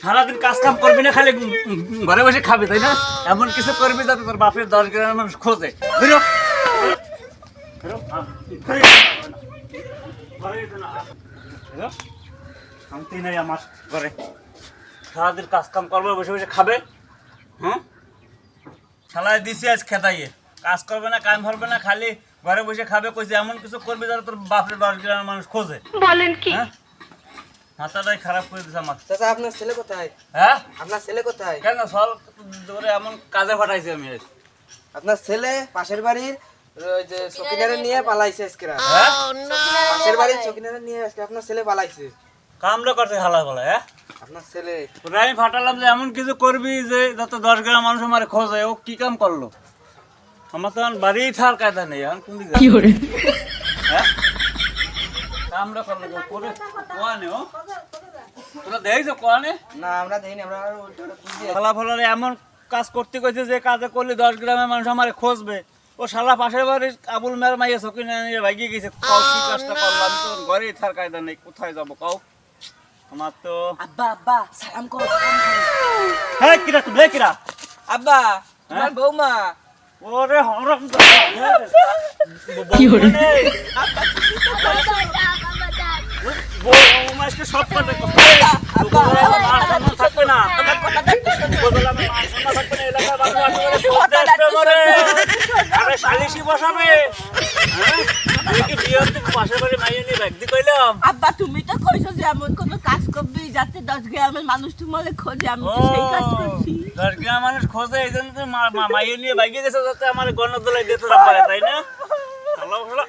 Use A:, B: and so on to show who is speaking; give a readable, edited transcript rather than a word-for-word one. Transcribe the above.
A: সারাদিন কাজ কাম করবি না, খালি ঘরে বসে খাবি, তাই না? এমন কিছু করবি যাতে তোর বাপের 10 গ্রামের মানুষ খোঁজে। বেরো। বেরো। বেরো। শান্তি নাই আমার ঘরে। সারাদিন কাজ কাম করবে, বসে বসে খাবে। হ্যাঁ, শালায় দিছি আজ খেতাইয়ে, কাজ করবে না, কাম ধরবে না, খালি ঘরে বসে খাবে। কইছে এমন কিছু করবে যাতে তোর বাপের 10 গ্রামের মানুষ খোঁজে।
B: বলেন কি?
A: হ্যাঁ, মাথাটাই খারাপ করে দিছে আমার।
C: চাচা আপনার ছেলে কোথায়?
A: হ্যাঁ,
C: আপনার ছেলে কোথায়?
A: কেন সল ধরে এমন কাজে পাঠাইছি আমি আজ?
C: আপনার ছেলে পাশের বাড়ির ওই যে সকিনারে নিয়ে পালাইছে আজকে রাত।
A: হ্যাঁ,
C: পাশের বাড়ির সকিনারে নিয়ে আজকে আপনার ছেলে পালাইছে।
A: কামটা করছে হালা বলা। হ্যাঁ,
C: আপনার ছেলে
A: তোরা আমি ফাটালাম যে এমন কিছু করবি যে যাতে 10 গ্রাম মানুষ আমার খোঁজে। ও কি কাম করলো? আমার তো এখন বাড়ি থার কায়দা নেই, এখন কোন দিকে যাবো? হ্যাঁ, কামটা করলো করে কোয়া নে। ও তোরা দেখছো কোয়া নে?
C: না আমরা দেইনি, আমরা আর ওইটা খুঁজে
A: শালা ফলারে এমন কাজ করতে কইছে যে কাজে করলে 10 গ্রামের মানুষ আমার খোঁজবে। ও শালা পাশের বাড়ির আবুল মেয়ের মাইয়া সকিনা নিয়ে ভাগিয়ে গেছে। কও কি কাজটা করলাম? তো ঘরেই থার কায়দা নেই, কোথায় যাবো কও? আমার তো
C: আব্বা আব্বা সালাম করো, সালাম করো।
A: হ্যাঁ, কিরা তুমি কিরা?
C: আব্বা তোমার বৌমা।
A: ওরে হরম
B: কি হলো?
A: বৌমাকে সব কথা থাকবে না, সালিশি বসাবে। পাশের বাড়ি মাইয়ে নিয়ে ব্যাগদি কইলাম।
D: আব্বা তুমি তো কইছো যে এমন কোন কাজ করবি যাতে 10 গ্রামের মানুষ তোমার খোঁজে, আমি তো সেই কাজ করছি।
A: 10 গ্রাম মানুষ খোঁজে, এই জন্য তো মাইয়ে নিয়ে বাইকে গেছে যাতে আমার গণদোলাই দিতে না পারে, তাই না? ভালো ভালো